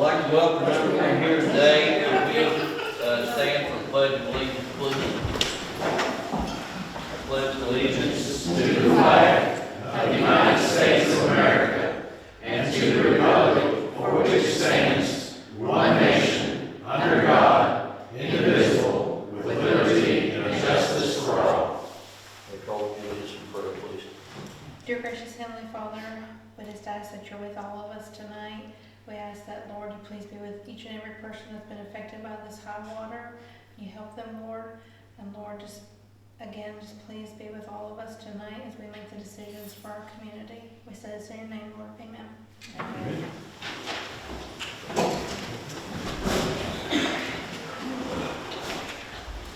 like to welcome everyone here today. If we stand for pledge of allegiance, please. Pledge of allegiance To the flag of the United States of America and to the republic for which it stands, one nation, under God, indivisible, with liberty and justice for all. We call for allegiance in prayer, please. Dear gracious Heavenly Father, we just ask that you're with all of us tonight. We ask that, Lord, you please be with each and every person that's been affected by this high water. You help them, Lord. And Lord, just please be with all of us tonight as we make the decisions for our community. We say this in your name, Lord. Amen. Amen.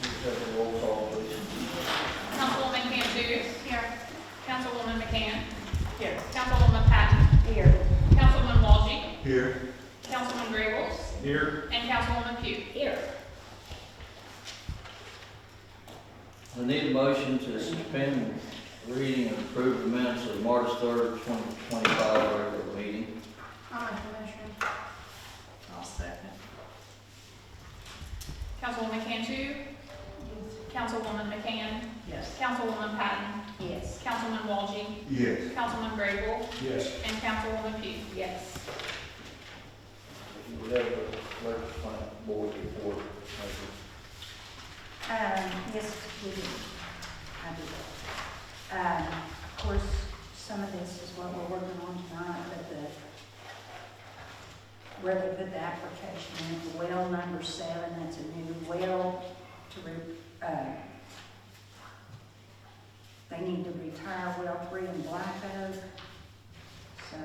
Please have a roll call, please. Councilwoman Cantu. Here. Councilwoman McCann. Here. Councilwoman Patton. Here. Councilman Walgie. Here. Councilman Grable. Here. And Councilwoman Pugh. Here. I need a motion to suspend reading and approve the minutes of March 3rd, 2025 regular meeting. I'll make the motion. I'll second. Councilwoman Cantu. Councilwoman McCann. Yes. Councilwoman Patton. Yes. Councilman Walgie. Yes. Councilman Grable. Yes. And Councilwoman Pugh. Yes. We have a legislative board report. Yes, we do. I do that. Of course, some of this is what we're working on tonight, but where they put the application in, well number 7, that's a new well they need to retire well 3 in Black Oak. So,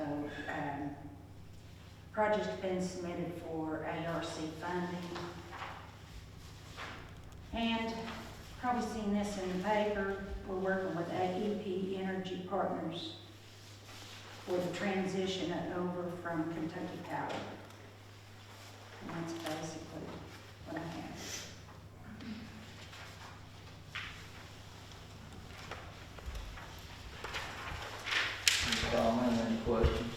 project's been submitted for ARC funding. And probably seen this in the paper, we're working with AEP Energy Partners for the transition over from Kentucky Power. And that's basically what I have. Any comment, any questions?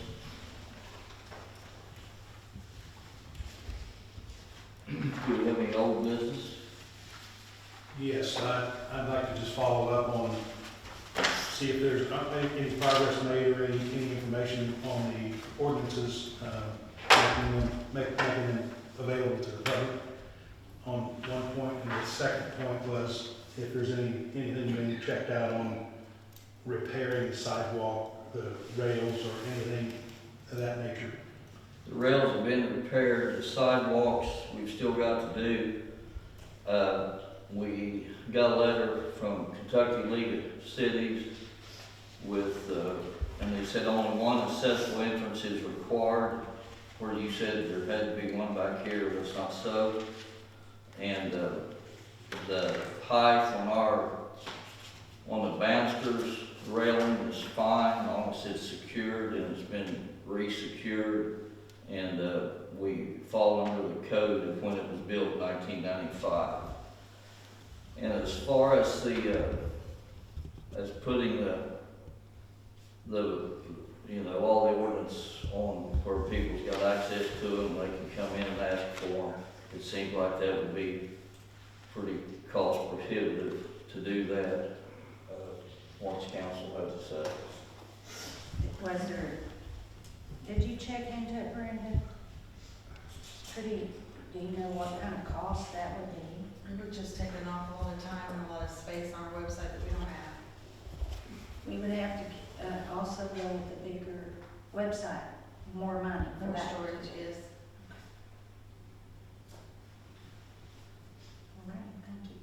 Do we have any old business? Yes, I'd like to just follow up on, see if there's any progress made or any information on the ordinances, making them available to the public on one point. And the second point was if there's anything being checked out on repairing the sidewalk, the rails, or anything of that nature. The rails have been repaired, the sidewalks we've still got to do. We got a letter from Kentucky League of Cities with, and they said only one accessible entrance is required, where you said there had to be one back here, but it's not so. And the height on the banisters railing is fine, as long as it's secured and it's been re-secured. And we fall under the code of when it was built in 1995. And as far as as putting all the ordinance on where people's got access to them, they can come in and ask for them. It seems like that would be pretty cost prohibitive to do that. Once council has to say. Did you check into it, Brenda? Do you know what kind of cost that would be? It would just take an awful lot of time and a lot of space on our website that we don't have. We would have to also go with the bigger website, more money for More that. storage is. All right, thank you.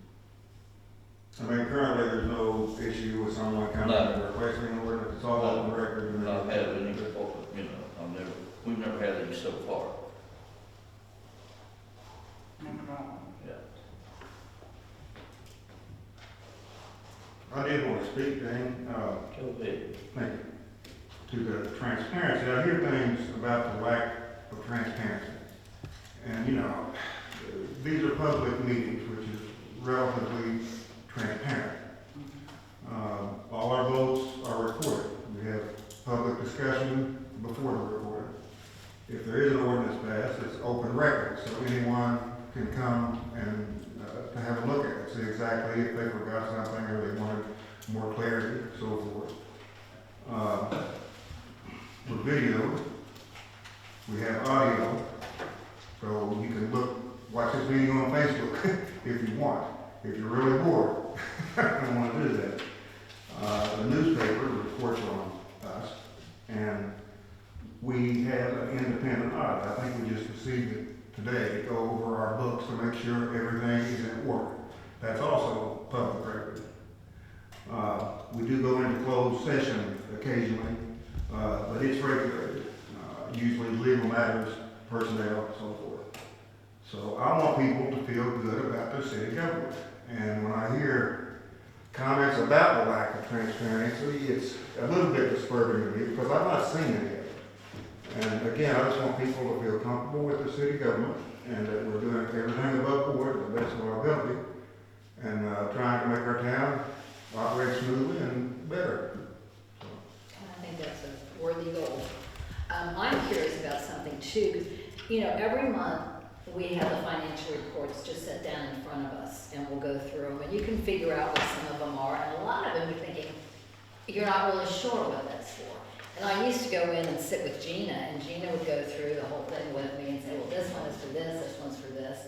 I mean, currently, there's no issue with someone coming and replacing an ordinance, it's all on the record. And Not had any, we've never had any so far. No problem. Yeah. I did want to speak, Dan, Go ahead. to the transparency. I hear things about the lack of transparency. And, these are public meetings, which is relatively transparent. All our votes are recorded. We have public discussion before the recording. if there is an ordinance passed, it's open record, so anyone can come and to have a look at it, see exactly if they forgot something or they wanted more clarity, so forth. With video, we have audio, so you can watch this video on Facebook if you want, if you're really bored. I don't want to do that. The newspaper reports on us, and we have an independent audit. I think we just received it today to go over our books to make sure everything is in order. That's also public record. We do go into closed session occasionally, but it's regulated. Usually legal matters, personnel, and so forth. So I want people to feel good about their city government. And when I hear comments about the lack of transparency, it's a little bit disturbing to me because I've not seen any of it. And again, I just want people to feel comfortable with the city government and that we're doing everything above board to the best of our ability and trying to make our town operate smoothly and better. I think that's a worthy goal. I'm curious about something too, because, you know, every month we have the financial reports just set down in front of us and we'll go through them and you can figure out what some of them are and a lot of them you're thinking, you're not really sure what that's for. And I used to go in and sit with Gina and Gina would go through the whole thing with me and say, well, this one is for this one's for this.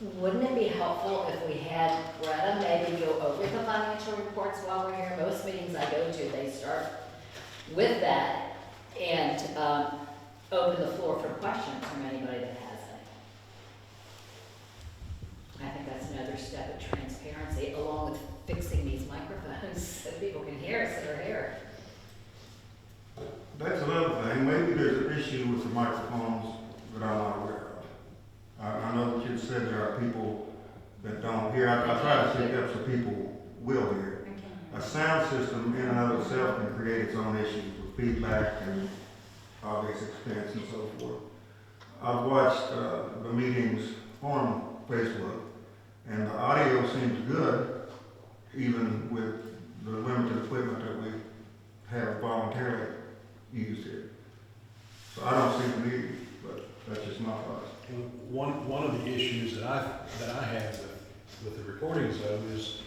Wouldn't it be helpful if we had Greta maybe go over the financial reports while we're here? Most meetings I go to, they start with that and open the floor for questions from anybody that has any. I think that's another step of transparency, along with fixing these microphones so people can hear us that are here. That's another thing. Maybe there's an issue with the microphones that I'm not aware of. I know that you said there are people that don't hear. I try to speak up so people will hear. A sound system in and of itself can create its own issues with feedback and obvious expense and so forth. I've watched the meetings on Facebook, and the audio seems good, even with the limited equipment that we have voluntarily used here. So I don't see the need, but that's just my thoughts. One of the issues that I have with the recordings though is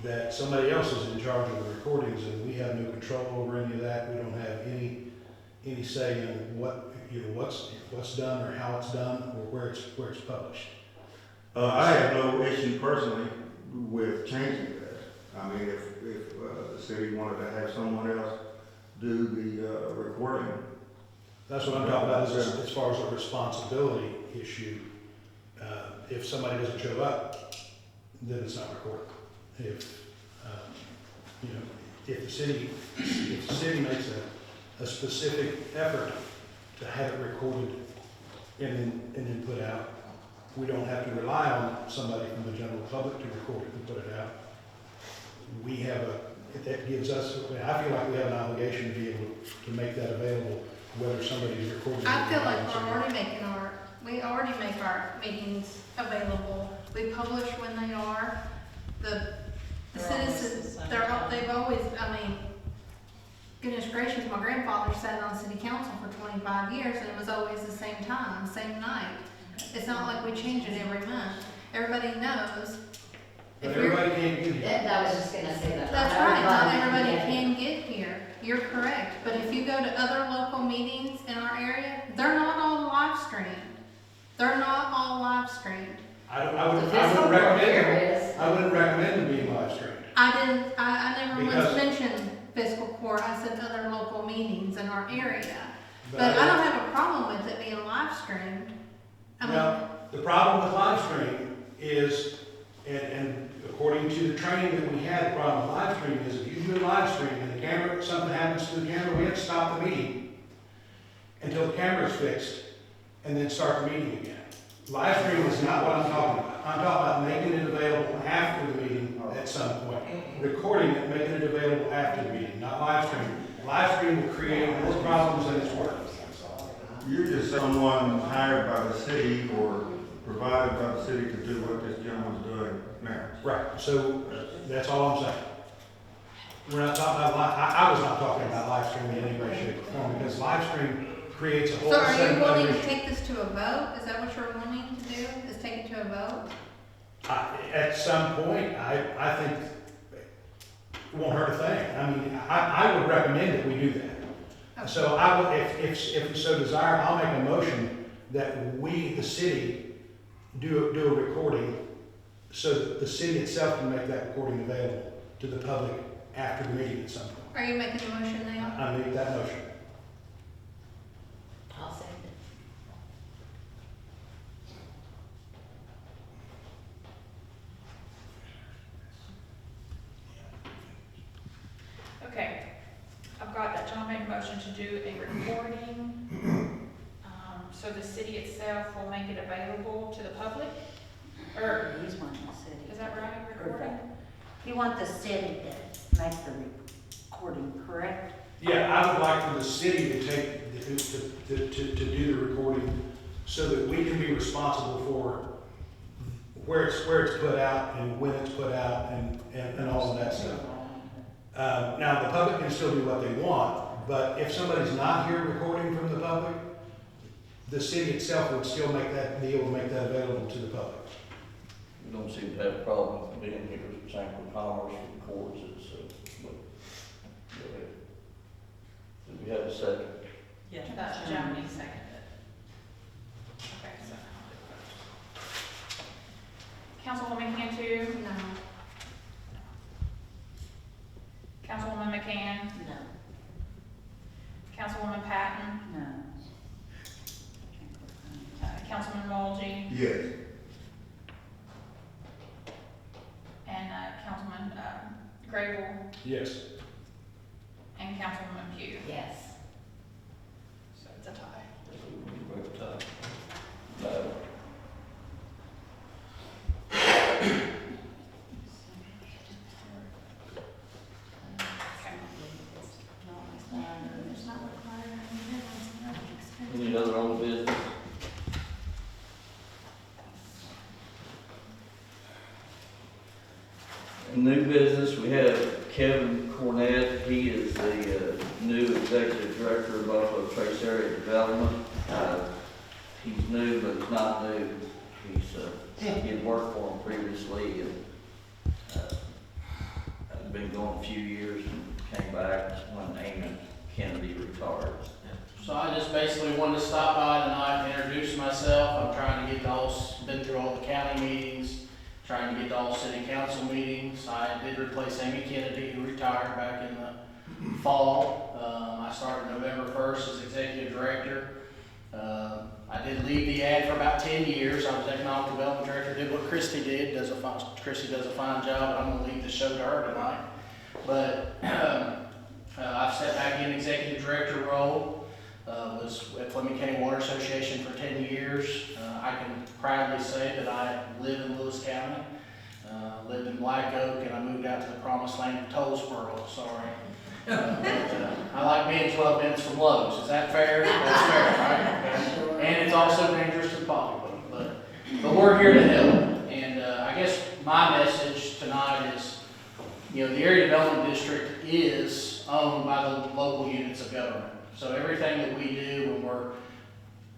that somebody else is in charge of the recordings and we have no control over any of that. We don't have any say in what, you know, what's done or how it's done or where it's published. I have no issue personally with changing that. I mean, if the city wanted to have someone else do the recording. That's what I'm talking about, is as far as a responsibility issue. If somebody doesn't show up, then it's not recorded. If, you know, if the city makes a specific effort to have it recorded and then put out, we don't have to rely on somebody from the general public to record it and put it out. We have that gives us, I feel like we have an obligation to be able to make that available, whether somebody's recording. I feel like we already make our meetings available. We publish when they are. The citizens, they've always, I mean, goodness gracious, my grandfather sat on city council for 25 years and it was always the same time, same night. It's not like we change it every month. Everybody knows. But everybody can't get here. I was just gonna say that. That's right, not everybody can get here. You're correct. But if you go to other local meetings in our area, they're not all live streamed. They're not all live streamed. I wouldn't recommend them being live streamed. I never once Because- mentioned fiscal court. I said other local meetings in our area. But I don't have a problem with it being live streamed. I mean, Well, the problem with live stream is, and according to the training that we had, the problem with live stream is if you do a live stream and the camera, something happens to the camera, we have to stop the meeting until the camera's fixed and then start the meeting again. Live stream is not what I'm talking about. I'm talking about making it available after the meeting at some point. Recording it, making it available after the meeting, not live stream. Live stream will create more problems than it's worth. You're just someone hired by the city or provided by the city to do what this gentleman's doing now. Right, so that's all I'm saying. We're not talking about I was not talking about live streaming in any way, shape, or form, because live stream creates a whole So are set you of other willing to issues. take this to a vote? Is that what you're wanting to do, is take it to a vote? At some point, I think it won't hurt a thing. I mean, I would recommend that we do that. So I would, if you so desire, I'll make a motion that we, the city, do a recording so that the city itself can make that recording available to the public after the meeting at some point. Are you making the motion now? I make that motion. I'll second it. Okay, I've got that John made a motion to do a recording. So the city itself will make it available to the public? Or, He's wanting the city. is that right, recording? You want the city to make the recording, correct? Yeah, I would like for the city to take, to do the recording so that we can be responsible for where it's put out and when it's put out and all of that stuff. Now, the public can still do what they want, but if somebody's not here recording from the public, the city itself would still be able to make that available to the public. We don't seem to have a problem with being here, Chamber of Commerce records it, so, but, go ahead. Do we have a second? Yeah. John needs seconded it. Okay, so now I'll do it. Councilwoman Cantu, No. Councilwoman McCann, No. Councilwoman Patton, No. Councilman Mulgy, Yes. and Councilman Grable, Yes. and Councilwoman Pugh. Yes. So it's a tie. No. It's not required. Any other old business? In new business, we have Kevin Cornett. He is the new executive director of Buffalo Trace Area Development. He's new, but he's not new. He had worked for him previously and had been going a few years and came back when Amy Kennedy retired. So I just basically wanted to stop by tonight and introduce myself. I'm trying to get to been through all the county meetings, trying to get to all city council meetings. I did replace Amy Kennedy, who retired back in the fall. I started November 1st as executive director. I did lead the ad for about 10 years. I was economic development director, did what Christy did. Christy does a fine job. I'm gonna leave the show to her tonight. But I've stepped back in executive director role. Was at Fleming County Water Association for 10 years. I can proudly say that I live in Lewis County, lived in Black Oak, and I moved out to the promised land of Tollsboro, sorry. I like being 12 minutes from Lowe's. Is that fair? That's fair, right? And it's also dangerous to Pocketbook, but we're here to help. And I guess my message tonight is, the Area Development District is owned by the local units of government. So everything that we do when we're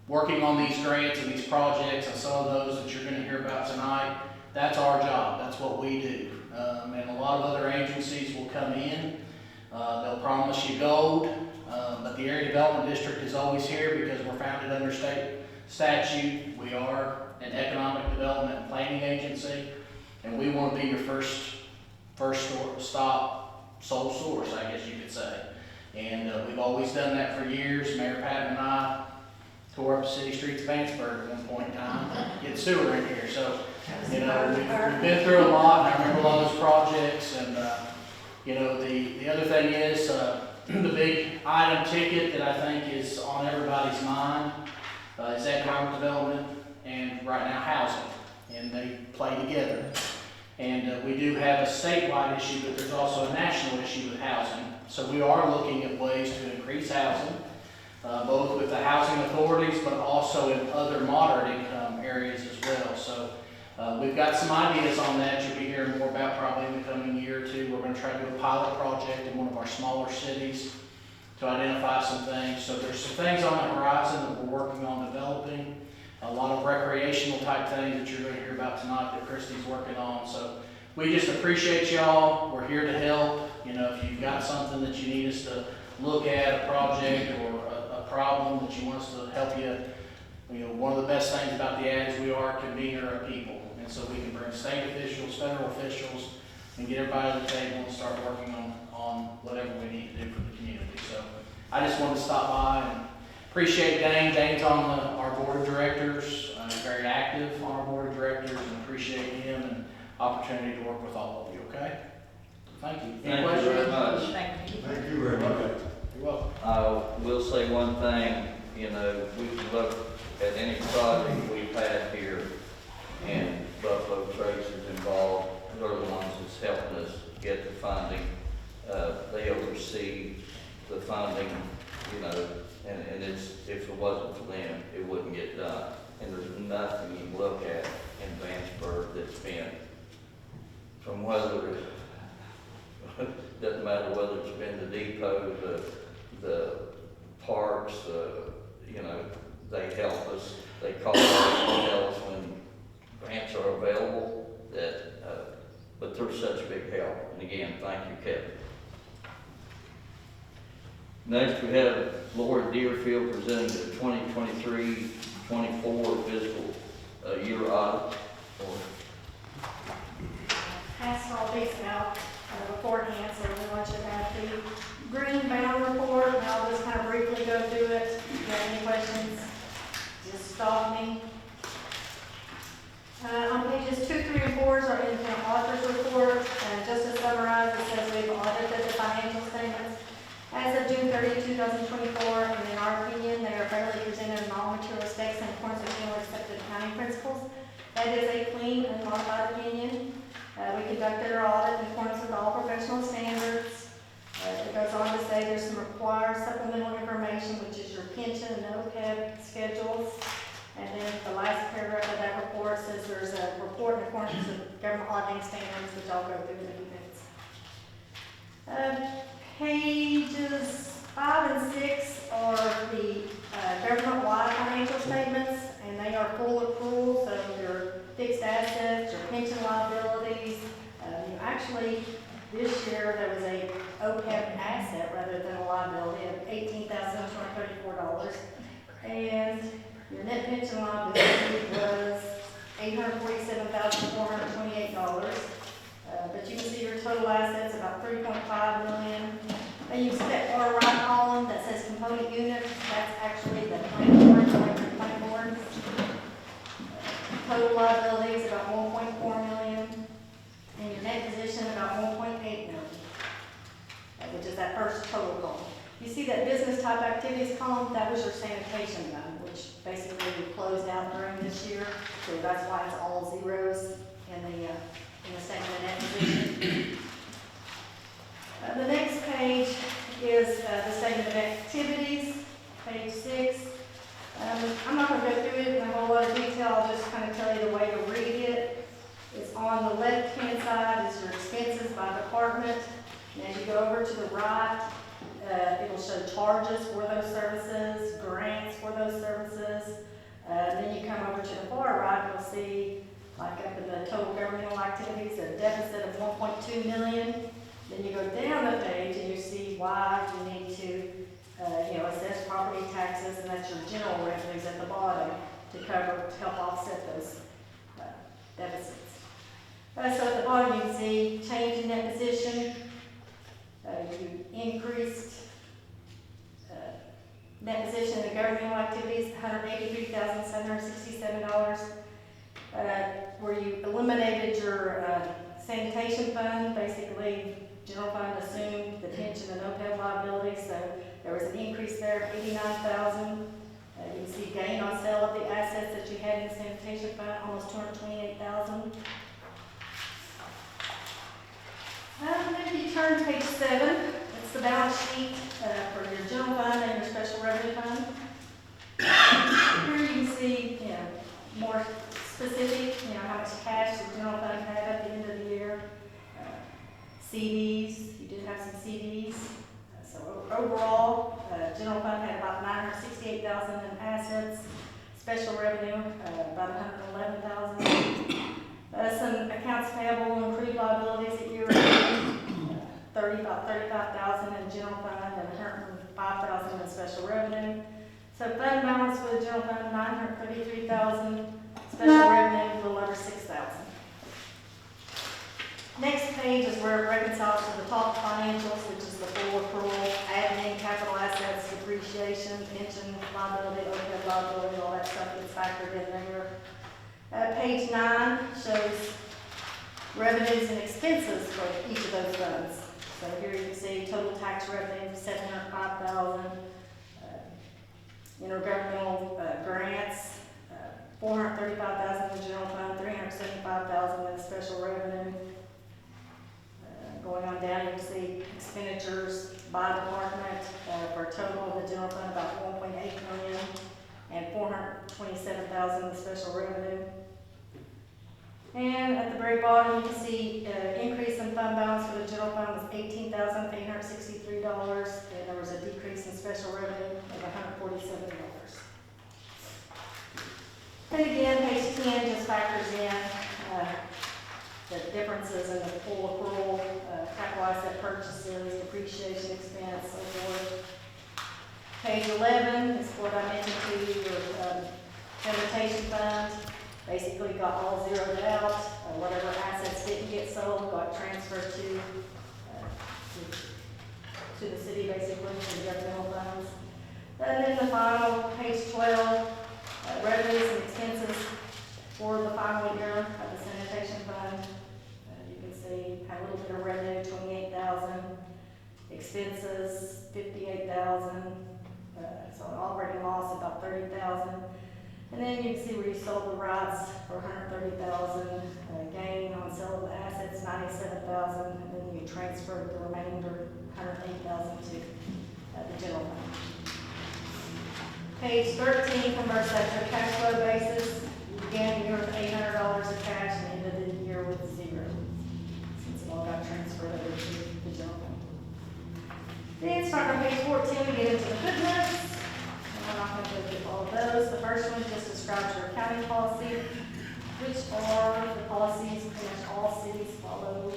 working on these grants and these projects and some of those that you're going to hear about tonight, that's our job. That's what we do. And a lot of other agencies will come in. They'll promise you gold, but the Area Development District is always here because we're founded under state statute. We are an economic development and planning agency, and we want to be your first stop, sole source, I guess you could say. And we've always done that for years. Mayor Patton and I tore up the city streets of Vanceburg at one point in time, get sewer in here. So, we've been through a lot, and I remember a lot of those projects. And, the other thing is, the big item ticket that I think is on everybody's mind is economic development and right now housing. And they play together. And we do have a statewide issue, but there's also a national issue with housing. So we are looking at ways to increase housing, both with the housing authorities, but also in other moderate income areas as well. So we've got some ideas on that you'll be hearing more about probably in the coming year or two. We're going to try to do a pilot project in one of our smaller cities to identify some things. So there's some things on the horizon that we're working on developing. A lot of recreational type things that you're gonna hear about tonight that Christy's working on. So we just appreciate y'all. We're here to help. You know, if you've got something that you need us to look at, a project or a problem that you want us to help you, you know, one of the best things about the ad is we are a convener of people. And so we can bring state officials, federal officials, and get everybody to the table and start working on whatever we need to do for the community. So I just wanted to stop by and appreciate Dane. Dane's on our board of directors. He's very active on our board of directors, and appreciate him and opportunity to work with all of you, okay? Thank you. Any Thank you questions? very much. Thank you. Thank you very much. You're welcome. I will say one thing, you know, we can look at any project we've had here, and Buffalo Trace is involved. They're the ones that's helping us get the funding. They oversee the funding, you know, and it's, if it wasn't for them, it wouldn't get done. And there's nothing you can look at in Vanceburg that's been, from whether, doesn't matter whether it's been the depot, the parks, you know, they help us. They call us and tell us when grants are available, that, but they're such big help. And again, thank you, Kevin. Next, we have Laura Deerfield presenting the 2023-24 fiscal year audit. Passed all these out beforehand, so everyone should have the green bound report, and I'll just kind of briefly go through it. If you have any questions, just stop me. On pages 2, 3, and 4 is our independent auditor's report, and just to summarize, it says we've audited the financial statements as of June 30, 2024, and in our opinion, they are fairly presented in all material specs in accordance with generally accepted accounting principles. That is a clean and modified opinion. We conducted our audit in accordance with all professional standards. It goes on to say there's some required supplemental information, which is your pension and OPEB schedules. And then the last paragraph of that report says there's a report in accordance with government auditing standards, which I'll go through in a few minutes. Pages 5 and 6 are the government-wide financial statements, and they are full accrual, so your fixed assets, your pension liabilities. Actually, this year there was a OPEB asset rather than a liability of $18,234, and your net pension liability was $847,428. But you can see your total assets about $3.5 million. Then you see that far right column that says component units. That's actually the plant board. Total liabilities about $1.4 million, and your net position about $1.8 million, which is that first total column. You see that business type activities column? That was your sanitation fund, which basically we closed out during this year. So that's why it's all zeros in the statement of net position. The next page is the statement of activities, page 6. I'm not going to go through it in a whole lot of detail. I'll just kind of tell you the way to read it. It's on the left-hand side is your expenses by department. And as you go over to the right, it will show charges for those services, grants for those services. Then you come over to the far right, you'll see, like up in the total governmental activities, a deficit of $1.2 million. Then you go down the page and you see why you need to, assess property taxes, and that's your general revenues at the bottom to help offset those deficits. So at the bottom you can see change in net position. You increased net position in the governmental activities, $183,767. Where you eliminated your sanitation fund, basically general fund assumed the pension and OPEB liabilities, so there was an increase there of $89,000. You can see gain on sale of the assets that you had in the sanitation fund, almost $228,000. If you turn to page 7, it's the balance sheet for your general fund and your special revenue fund. Here you can see, more specific, how much cash the general fund had at the end of the year. CDs, you did have some CDs, So overall, general fund had about $968,000 in assets, special revenue, about $111,000. Some accounts payable and accrued liabilities at year end, about $35,000 in general fund and $105,000 in special revenue. So fund balance for the general fund, $933,000, special revenue, a little over $6,000. Next page is where it reconciles to the top financials, which is the full accrual, admin, capital assets, depreciation, pension, liability, overhead liability, all that stuff gets factored in there. Page 9 shows revenues and expenses for each of those funds. So here you can see total tax revenue, $705,000, intergovernmental grants, $435,000 in the general fund, $375,000 in the special revenue. Going on down, you can see expenditures by department for a total in the general fund about $1.8 million and $427,000 in the special revenue. And at the very bottom, you can see increase in fund balance for the general fund was $18,863, and there was a decrease in special revenue of $147. And again, page 10 just factors in the differences in the full accrual, capital asset purchases, depreciation expense, so forth. Page 11 is what I mentioned to you, your sanitation fund. Basically got all zeroed out. Whatever assets didn't get sold got transferred to the city, basically, to the governmental funds. And then the final, page 12, revenues and expenses for the final year of the sanitation fund. You can see had a little bit of revenue, $28,000, expenses, $58,000, so an operating loss about $30,000. And then you can see where you sold the rights for $130,000, gain on sale of the assets, $97,000, and then you transferred the remainder, $108,000 to the general fund. Page 13 converts that to a cash flow basis. You began the year with $800 of cash and ended the year with zero, since it all got transferred over to the general fund. Then starting on page 14, we get into the footnotes. I'm not going to go through all of those. The first one just describes your accounting policy, which are the policies pretty much all cities follow.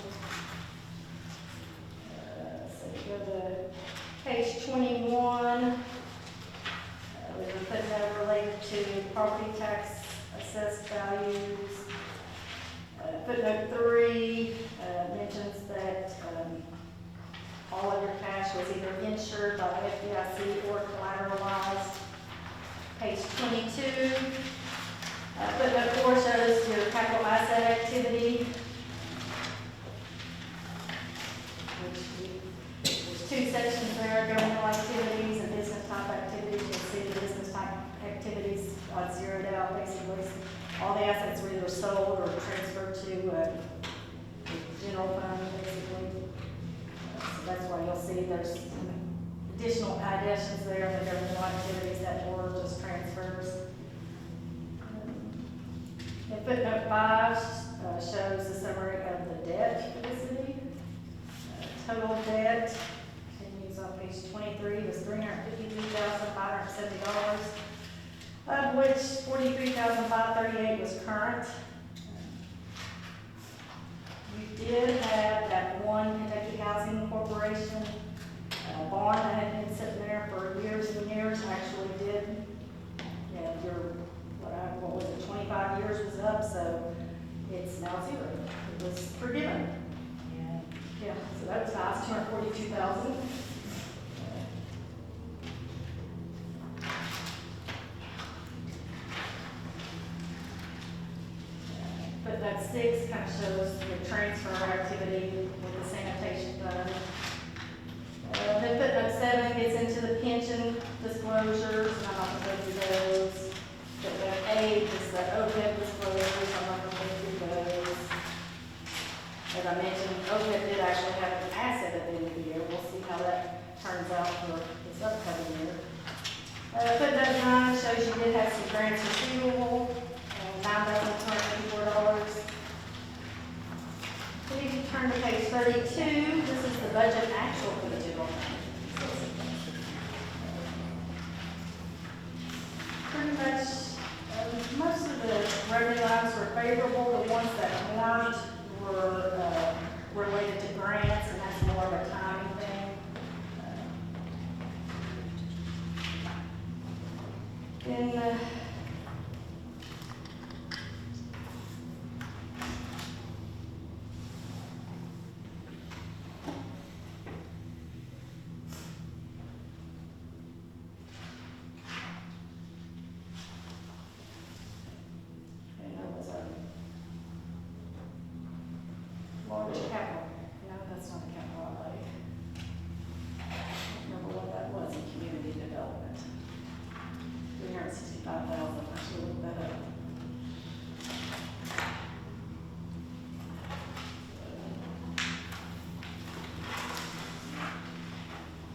So you go to page 21. There's a footnote related to property tax assessed values. Footnote 3 mentions that all of your cash was either insured by the FDIC or collateralized. Page 22. Footnote 4 shows your capital asset activity, there's two sections there, governmental activities and business type activities. You'll see the business type activities zeroed out, basically. All the assets were either sold or transferred to the general fund, basically. So that's why you'll see there's some additional additions there in the governmental activities that were just transfers. And footnote 5 shows the summary of the debt for the city. Total debt, continues on page 23, was $353,570, of which $43,538 was current. You did have that one Kentucky Housing Corporation bond that had been sitting there for years and years, actually did, your, what was it, 25 years was up, so it's now zero. It was forgiven. Yeah, so that was nice, $242,000. But that 6 kind of shows the transfer activity with the sanitation fund. Then footnote 7 gets into the pension disclosures, and I'm not going to go through those. Footnote 8 is the OPEB disclosures, I'm not going to go through those. As I mentioned, OPEB did actually have an asset at the end of the year. We'll see how that turns out for this upcoming year. Footnote 9 shows you did have some grants receivable, $9,284. Then if you turn to page 32, this is the budget actual for the general fund. So revenue lines were favorable, the ones that weren't were, related to grants, and that's more of a timing thing. Then, and that was a large capital, no, that's not a capital outlay. I don't remember what that was in community development. 365,000, I should look that up.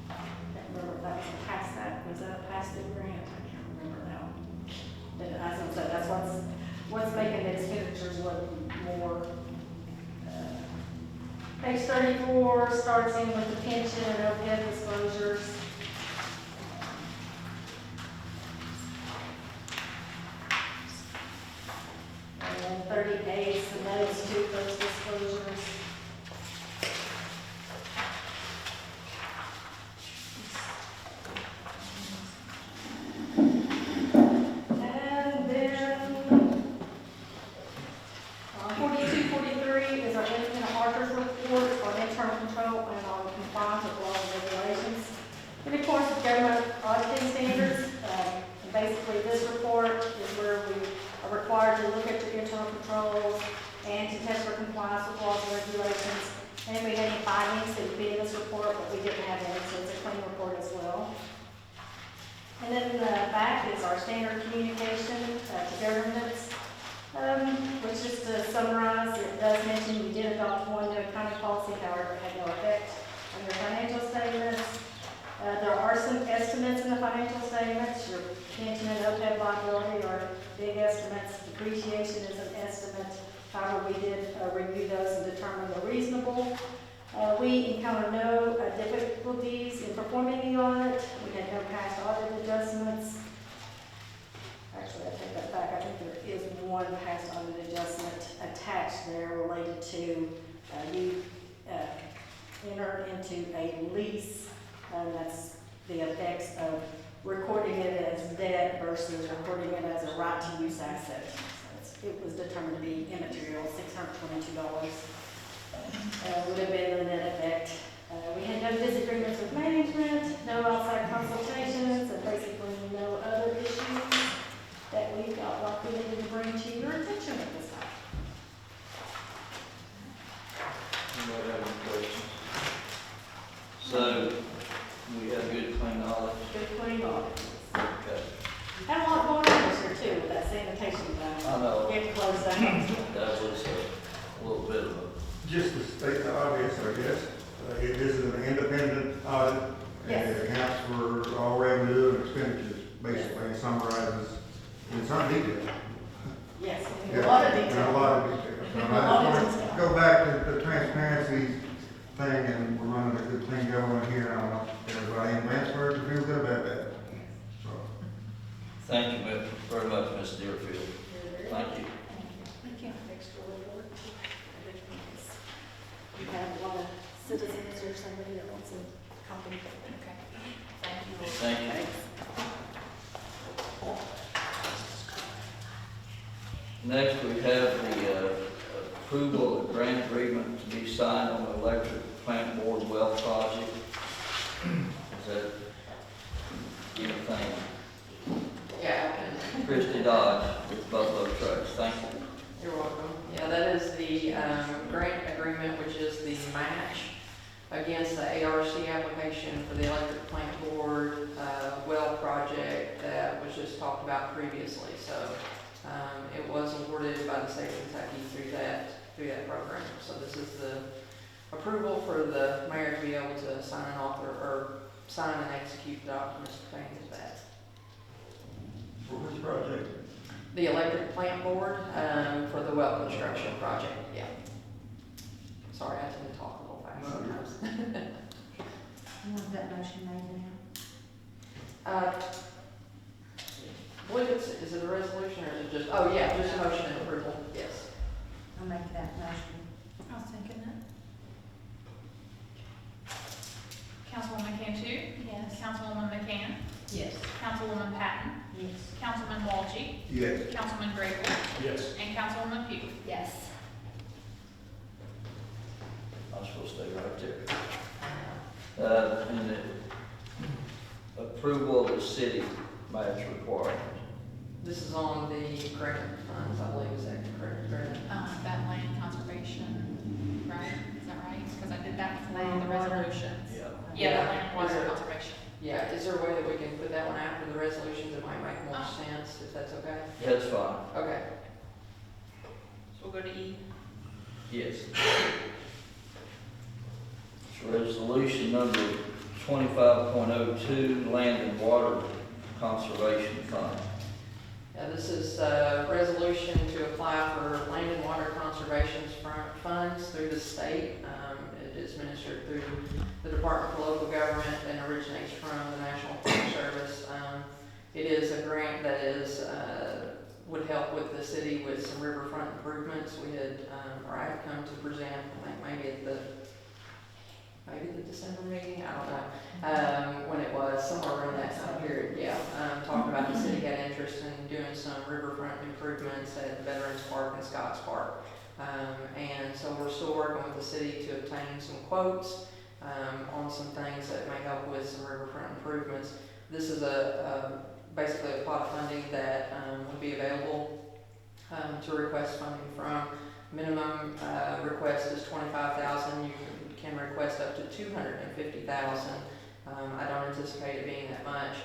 Can't remember if that was a was that a pass-through grant? I can't remember now. But as I said, that's what's making the expenditures look more. Page 34 starts in with the pension and OPEB disclosures. And then 38, the notes to those disclosures. And then 42, 43 is our independent auditor's report on internal control and on compliance with laws and regulations. In accordance with government auditing standards, and basically this report is where we are required to look at your internal controls and to test for compliance with laws and regulations. And if we had any findings, it would be in this report, but we didn't have any, so it's a clean report as well. And then in the back is our standard communication to governments, which is to summarize, it does mention we did adopt one new accounting policy, however, it had no effect on your financial statements. There are some estimates in the financial statements. Your pension and OPEB liability are big estimates. Depreciation is an estimate. However, we did review those and determine they're reasonable. We encountered no difficulties in performing the audit. We had no past audit adjustments. Actually, I take that back. I think there is one past audit adjustment attached there related to you enter into a lease. That's the effects of recording it as debt versus recording it as a right to use asset. So it was determined to be immaterial, $622. Would have been the net effect. We had no disagreements with management, no outside consultations, and basically no other issues that we felt like we needed to bring to your attention at this time. Anybody have any questions? So, we have good clean audit. Good clean audit. Okay. Had a lot going on this year too with that sanitation plan. I know. You have to close down. That was a little bit of a, Just to state the obvious, I guess, this is an independent audit. Yes. And it accounts for all revenue and expenditures, basically, and summarizes, it's not detailed. Yes, Yeah, a lot of and detail. a lot of detail. So A lot of I just detail. want to go back to the transparency thing, and we're running a good thing going here. I want everybody in Vanceburg to feel good about that. So, thank you very much, Ms. Deerfield. Thank you. Thank you. Extra report. You have a lot of citizens or somebody that wants a copy. Okay, thank you. Thank you. Next, we have the approval of grant agreement to be signed on the electric plant board well project. Is that anything? Yeah, Christy Dodge with Buffalo Trucks, thank you. you're welcome. Yeah, that is the grant agreement, which is the match against the ARC application for the electric plant board well project that was just talked about previously. So it was awarded by the state of Kentucky through that program. So this is the approval for the mayor to be able to sign and execute the documents pertaining to that. for which project? The electric plant board, for the well construction project, yeah. Sorry, I tend to talk a little fast No, you're- sometimes. You want that motion made now? I believe is it a resolution or is it just, oh yeah, just a motion and approval, yes. I'll make that motion. I'll second it. Councilwoman Cantu? Yes. Councilwoman McCann? Yes. Councilwoman Patton? Yes. Councilman Walgie? Yes. Councilman Grable? Yes. And Councilwoman Pugh? Yes. I'm supposed to stay right there. And the approval of the city match requirement. This is on the grant funds, I believe, is that correct? That land conservation, right? Is that right? Because I did that before on the Land, water. resolutions. Yeah. Yeah, Yeah. the land water Is it- conservation. Yeah, is there a way that we can put that one after the resolutions? It might make more sense, if that's okay? That's fine. Okay. So we'll go to E. Yes. It's resolution number 25.02, Land and Water Conservation Fund. Yeah, this is a resolution to apply for land and water conservation funds through the state. It is administered through the Department for Local Government and originates from the National Park Service. It is a grant that would help with the city with some riverfront improvements. We had, or I had come to present, I think maybe at the December meeting, I don't know, when it was, somewhere around that time period, yeah. Talking about the city had interest in doing some riverfront improvements at Veterans Park and Scotts Park. And so we're still working with the city to obtain some quotes on some things that may help with some riverfront improvements. This is basically a pot of funding that would be available to request funding from. Minimum request is $25,000. You can request up to $250,000. I don't anticipate it being that much.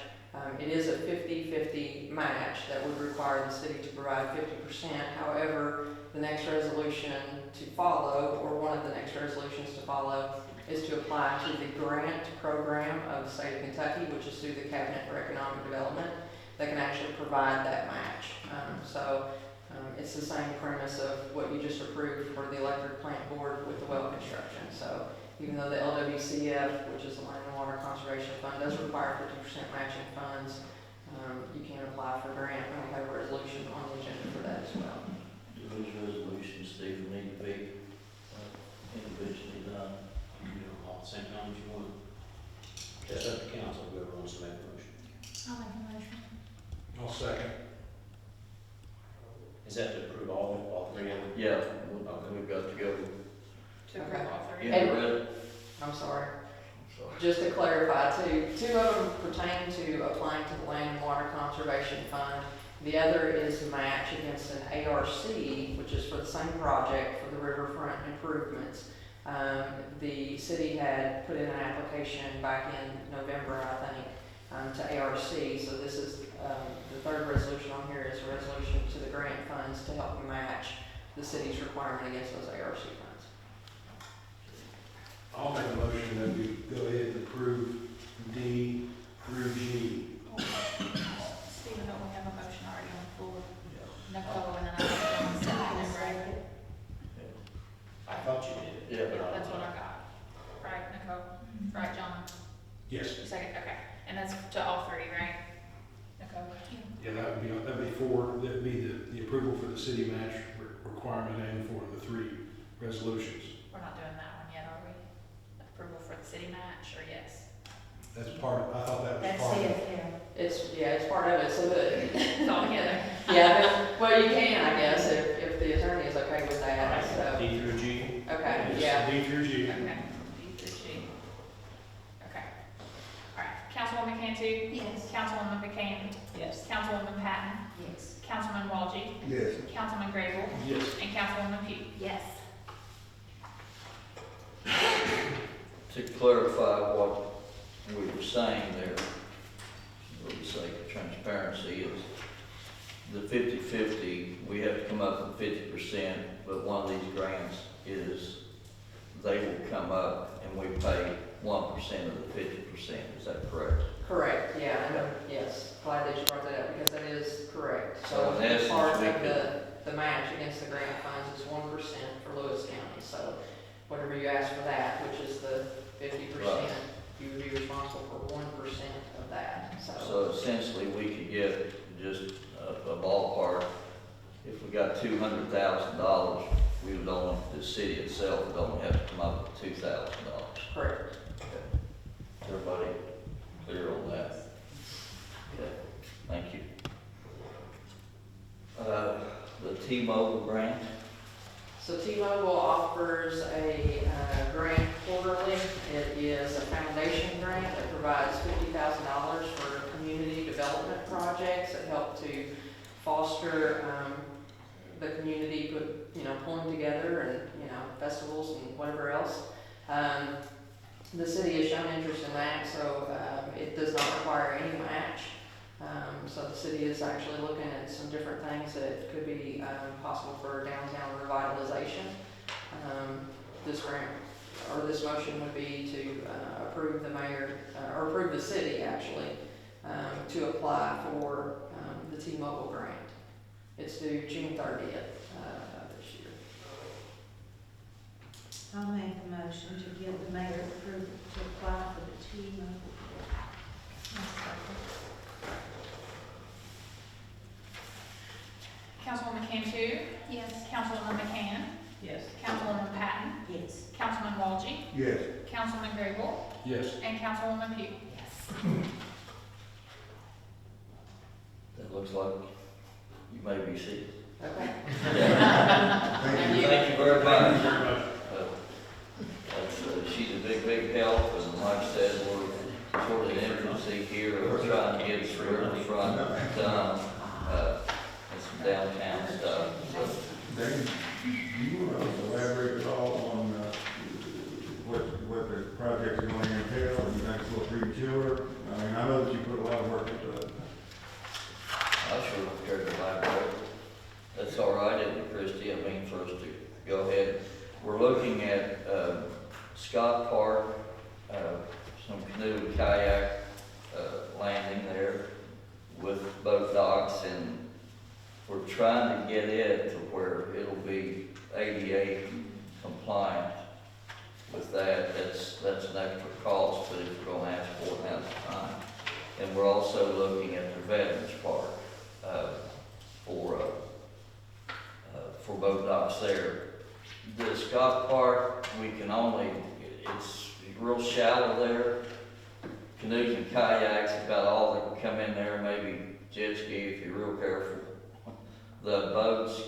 It is a 50-50 match that would require the city to provide 50%. However, the next resolution to follow, or one of the next resolutions to follow, is to apply to the grant program of the state of Kentucky, which is through the Cabinet for Economic Development, that can actually provide that match. It's the same premise of what you just approved for the electric plant board with the well construction. So even though the LWCF, which is the Land and Water Conservation Fund, does require 50% matching funds, you can apply for a grant, and we have a resolution on the agenda for that as well. Do those resolutions, Steve, need to be individually done? You can do them all at the same time if you want. That's up to council, whoever wants to make a motion. I'll make a motion. I'll second. Is that to approve all three of them? Yeah, we've got to go. To approve all three. Yeah, ready? I'm sorry. Sorry. Just to clarify, two of them pertain to applying to the Land and Water Conservation Fund. The other is a match against an ARC, which is for the same project for the riverfront improvements. The city had put in an application back in November, I think, to ARC. So this is the third resolution on here is a resolution to the grant funds to help match the city's requirement against those ARC funds. I'll make a motion that we go ahead and approve D through G. Stephen, don't we have a motion already on the floor? Nicole, and then I have one second, right? I thought you did. Yeah. Yeah, that's what I got. Right, Nicole? Right, John? Yes. You second, okay. And that's to all three, right? Nicole? Yeah, that'd be the approval for the city match requirement and for the three resolutions. We're not doing that one yet, are we? Approval for the city match, or yes? That's I thought that was That's part of it, yeah. It's part of it, so It's all together. well, you can, I guess, if the attorney is okay with that, so. D through G? Okay, Yes, yeah. D through G. Okay. D through G. Okay. All right. Councilwoman Cantu? Yes. Councilwoman McCain? Yes. Councilwoman Patton? Yes. Councilman Walgie? Yes. Councilman Grable? Yes. And Councilwoman Pugh? Yes. To clarify what we were saying there, for the sake of transparency, is the 50-50, we have to come up with 50%, but one of these grants is they will come up and we pay 1% of the 50%, is that correct? Correct, yeah, I know, yes. Glad that you brought that up, because that is correct. So in essence, part we of could- the match against the grant funds is 1% for Lewis County, so whatever you ask for that, which is the 50%, Right. you would be responsible for 1% of that, so. So essentially, we could get just a ballpark, if we got $200,000, we would only, the city itself would only have to come up with $2,000. Correct. Is everybody clear on that? Okay, thank you. The T-Mobile grant, So T-Mobile offers a grant quarterly. It is a foundation grant that provides $50,000 for community development projects that help to foster the community, pulling together and, festivals and whatever else. The city has shown interest in that, so it does not require any match. So the city is actually looking at some different things that could be possible for downtown revitalization. This grant, or this motion would be to approve the mayor, or approve the city actually, to apply for the T-Mobile grant. It's due June 30th this year. I'll make a motion to give the mayor approval to apply for the T-Mobile. Councilwoman Cantu? Yes. Councilwoman McCann? Yes. Councilwoman Patton? Yes. Councilman Walgie? Yes. Councilman Grable? Yes. And Councilwoman Pugh? Yes. that looks like you may be seated. Okay. Thank you. Thank you very much. Very much. She's a big help, and like I said, we're sort of in infancy here, we're trying to get the riverfront done, and some downtown stuff, so. Dave, do you want to elaborate at all on what the project's going to entail? You think it's a little premature? I mean, I know that you put a lot of work into it. I sure don't care to elaborate. That's all right, isn't it, Christie? I mean, for us to go ahead. We're looking at, Scott Park, some canoe and kayak, landing there with boat docks, and we're trying to get it to where it'll be ADA compliant with that. That's an extra cost, but if we're gonna ask for it, now's the time. And we're also looking at the Veterans Park, for boat docks there. The Scott Park, we can only, it's real shallow there. Canoes and kayaks, about all that can come in there, maybe jet ski if you're real careful. The boats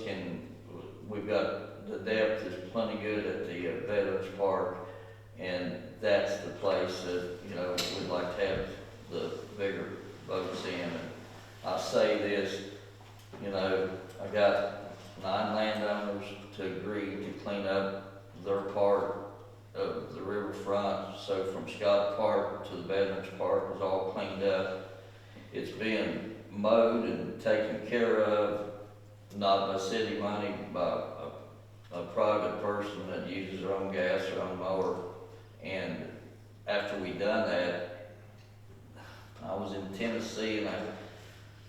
we've got, the depth is plenty good at the Veterans Park, and that's the place that, we'd like to have the bigger boats in. And I say this, I got 9 landowners to agree to clean up their part of the riverfront. So from Scott Park to the Veterans Park is all cleaned up. It's being mowed and taken care of, not by city money, by a private person that uses their own gas or own mower. And after we done that, I was in Tennessee, and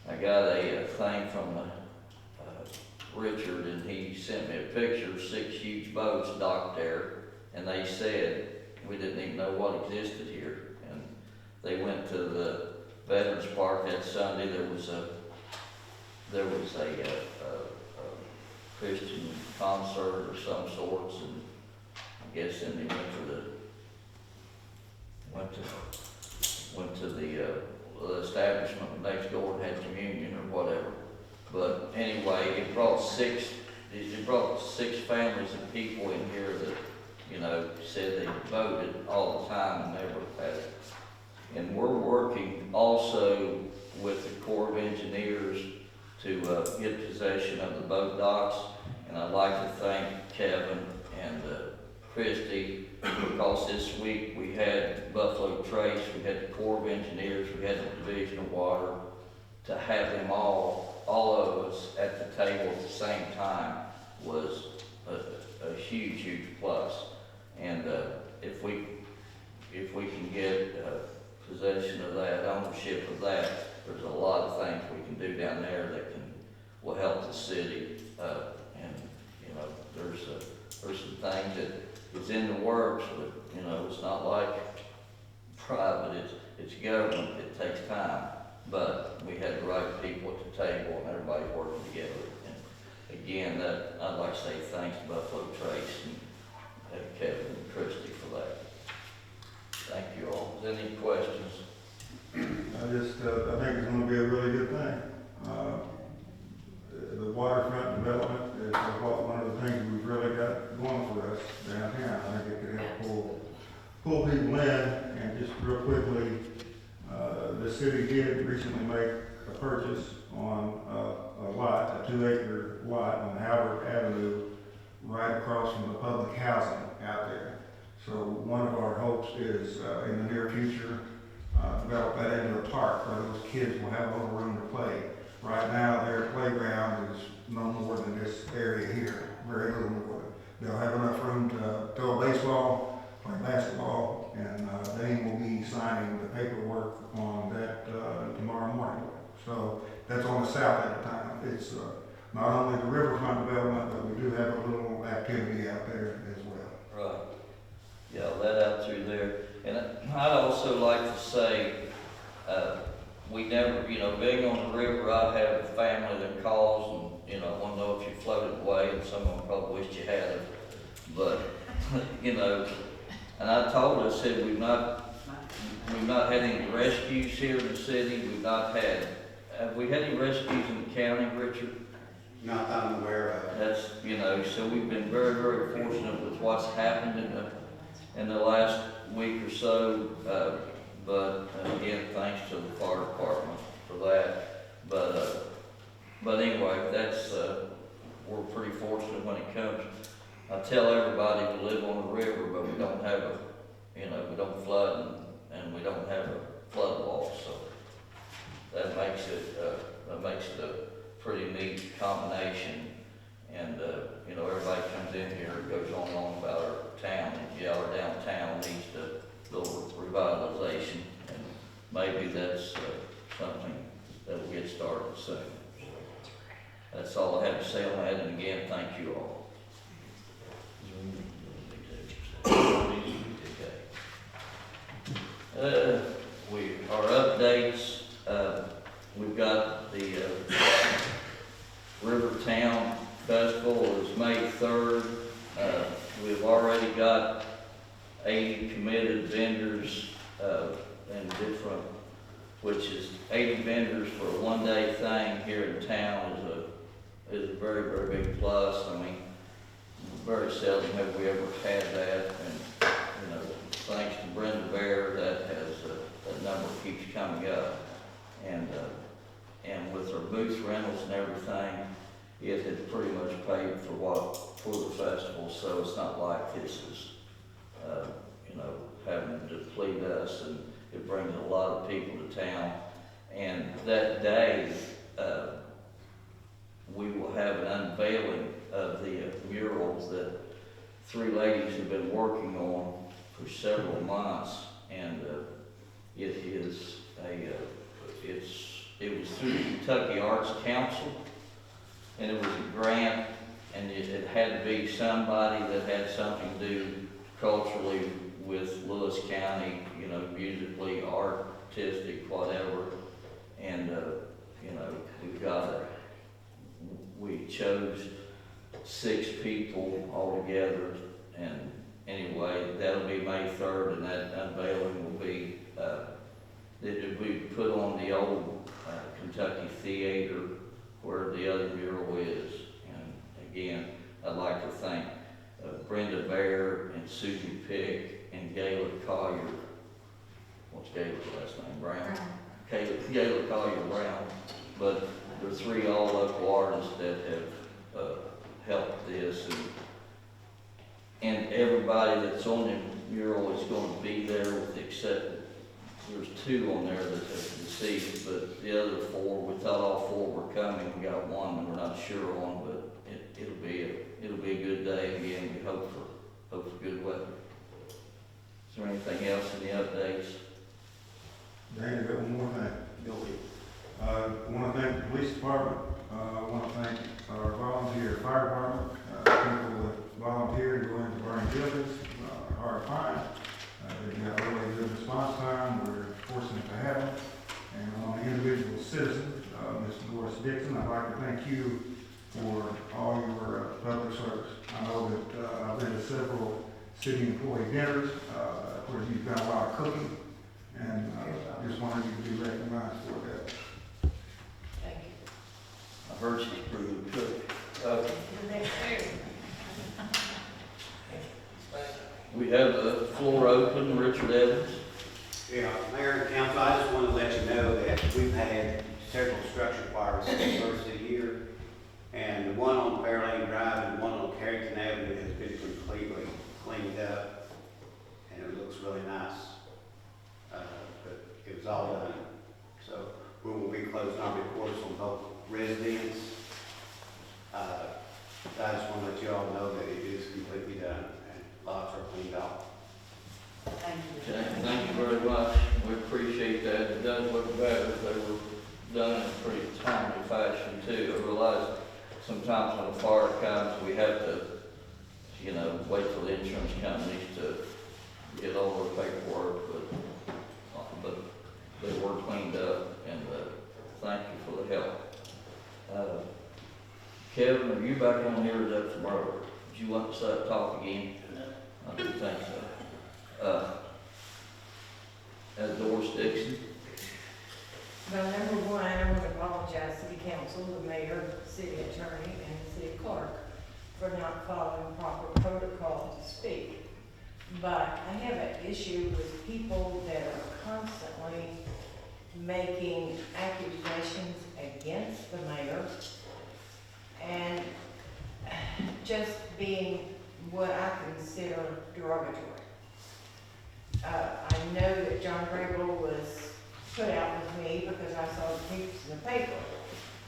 I got a thing from Richard, and he sent me a picture of 6 huge boats docked there, and they said, we didn't even know what existed here. And they went to the Veterans Park that Sunday. There was a Christian concert of some sorts, and I guess then they went to the establishment next door and had communion or whatever. But anyway, it brought 6 families of people in here that, said they voted all the time and never had it. And we're working also with the Corps of Engineers to get possession of the boat docks. And I'd like to thank Kevin and Christie, because this week we had Buffalo Trace, we had the Corps of Engineers, we had the Division of Water, to have them all of us at the table at the same time was a huge plus. And if we can get possession of that, ownership of that, there's a lot of things we can do down there that will help the city. And there's some things that is in the works, but it's not like private, it's government. It takes time. but we had the right people at the table and everybody working together. And again, that, I'd like to say thanks to Buffalo Trace and Kevin and Christie for that. Thank you all. Is there any questions? I think it's gonna be a really good thing. The waterfront development is one of the things we've really got going for us downtown. I think it could help pull people in. And just real quickly, the city did recently make a purchase on a lot, a 2-acre lot on Howard Avenue, right across from the public housing out there. So one of our hopes is in the near future, develop that into a park where those kids will have a little room to play. Right now, their playground is no more than this area here, very little more. They'll have enough room to throw a baseball, play basketball, and they will be signing the paperwork on that tomorrow morning. So that's on the south end of town. It's not only the riverfront development, but we do have a little activity out there as well. Right. Yeah, that out through there. And I'd also like to say, we never, being on the river, I have a family that calls and, want to know if you floated away, and some of them probably wished you had. But, and I told her, I said, we've not had any rescues here in the city. Have we had any rescues in the county, Richard? Not that I'm aware of. That's, so we've been very, very fortunate with what's happened in the last week or so. But again, thanks to the fire department for that. But anyway, that's, we're pretty fortunate when it comes. I tell everybody we live on the river, but we don't have we don't flood and we don't have a flood wall. So that makes it a pretty neat combination. And, everybody comes in here and goes on about our town, and our downtown needs a little revitalization, and maybe that's something that will get started soon. That's all I have to say on that, and again, thank you all. Our updates, we've got the Rivertown Festival is May 3rd. We've already got 80 committed vendors and different, which is 80 vendors for a one-day thing here in town is a very, very big plus. I mean, very seldom have we ever had that, and thanks to Brenda Bear, that number keeps coming up, and with our booth rentals and everything, it had pretty much paid for the festival, so it's not like this is having to deplete us, and it brings a lot of people to town. And that day, we will have an unveiling of the murals that 3 ladies have been working on for several months, and it was through the Kentucky Arts Council, and it was a grant, and it had to be somebody that had something to do culturally with Lewis County, musically, artistic, whatever. And, we chose 6 people altogether. And anyway, that'll be May 3rd, and that unveiling will be, it'll be put on the old Kentucky Theater where the other mural is. And again, I'd like to thank Brenda Bear and Susie Pick and Gayla Collier. What's Gayla's last name? Brown. Gayla Collier Brown. But there are 3 all local artists that have helped this, and everybody that's on the mural is going to be there, with the except there's 2 on there that have deceased, but the other 4, we thought all 4 were coming. We got 1 that we're not sure on, but it'll be a good day. Again, we hope for good weather. Is there anything else in the updates? Danny, got one more thing. Go ahead. I want to thank the police department. I want to thank our volunteer fire department, people that volunteer to go into burning buildings, hard to find. They've got really good response time. We're fortunate to have them. And I want to individual citizen, Ms. Doris Dixon. I'd like to thank you for all your public service. I know that I've been to several city employee dinners where you've done a lot of cooking, and I just wanted you to be recognized for that. Thank you. I heard she's pretty good cook. We have the floor open, Richard Evans. Yeah, Mayor and Council, I just want to let you know that we've had several structure fires since the first of the year. And the one on Fairlane Drive and one on Carrington Avenue has been completely cleaned up. And it looks really nice. But it was all done. So we will be closing our reports on both residents. I just want to let you all know that it is completely done and lots are cleaned off. Thank you. Okay, thank you very much. We appreciate that. It does look better. They were done in a pretty timely fashion too. I realize sometimes when a fire comes, we have to, wait for the insurance companies to get all their paperwork, but they were cleaned up, and thank you for the help. Kevin, are you back on here or is that tomorrow? Did you want to talk again? I didn't think so. Doris Dixon. Well, number one, I want to apologize to the council, the mayor, city attorney, and the city clerk for not following proper protocol to speak. But I have an issue with people that are constantly making accusations against the mayor and just being what I consider derogatory. I know that John Grable was put out with me because I saw the pictures in the paper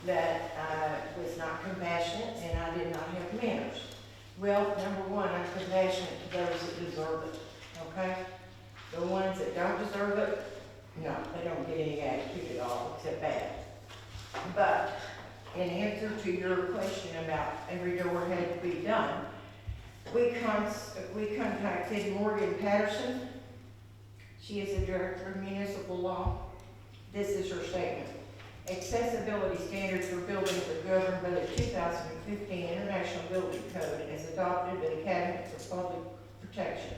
that I was not compassionate and I did not have manners. Well, number one, I'm compassionate to those that deserve it, okay? The ones that don't deserve it, no, they don't get any attitude at all except bad. But in answer to your question about every door had to be done, we contacted Morgan Patterson. She is the Director of Municipal Law. This is her statement. Accessibility standards for buildings are governed by the 2015 International Building Code as adopted by the Cabinet for Public Protection,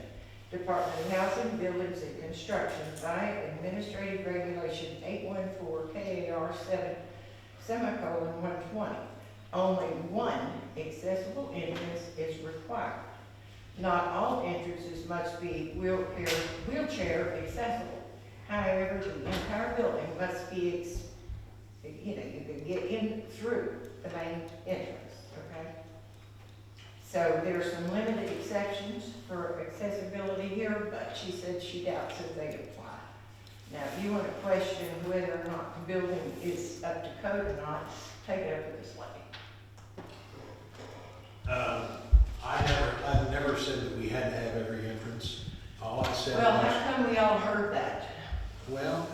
Department of Housing, Buildings and Construction by Administrative Regulation 814 KAR 7:120. Only one accessible entrance is required. Not all entrances must be wheelchair accessible. However, the entire building must be, you can get in through the main entrance, okay? So there are some limited exceptions for accessibility here, but she said she doubts that they apply. Now, if you want to question whether or not the building is up to code or not, take it up with this lady. I've never said that we had to have every entrance. All I said Well, was, how come we all heard that? well,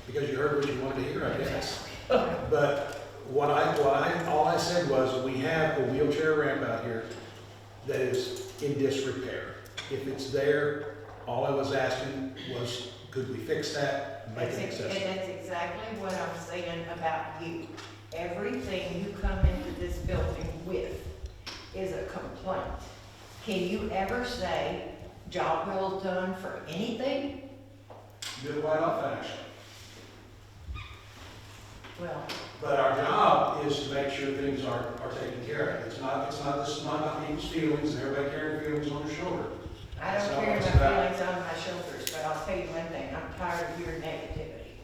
because you heard what you wanted to hear, I guess. But all I said was, we have a wheelchair ramp out here that is in disrepair. If it's there, all I was asking was, could we fix that and make it accessible? And that's exactly what I'm saying about you. Everything you come into this building with is a complaint. Can you ever say, job well done for anything? Do it quite often, actually. Well, But our job is to make sure things are taken care of. This is not about people's feelings and everybody carrying feelings on their shoulder. I That's don't not carry what my it's about. feelings on my shoulders, but I'll tell you one thing, I'm tired of your negativity,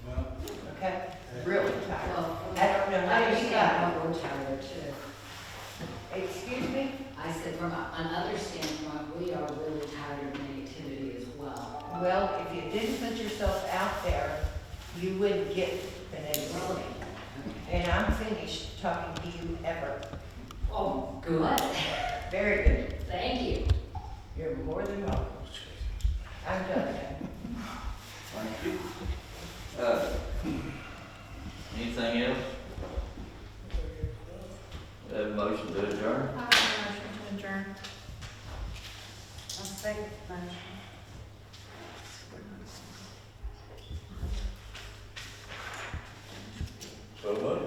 Well, okay? Really tired. Well, I don't know I how you understand got why we're tired too. it. Excuse me? I said from another standpoint, we are really tired of negativity as well. Well, if you didn't put yourself out there, you wouldn't get the negativity. Really? And I'm finished talking to you ever. Oh, good. Very good. Thank you. You're more than welcome. I'm done now. Thank you. Anything else? We have a motion to adjourn. I have a motion to adjourn. I'll second the motion. So much.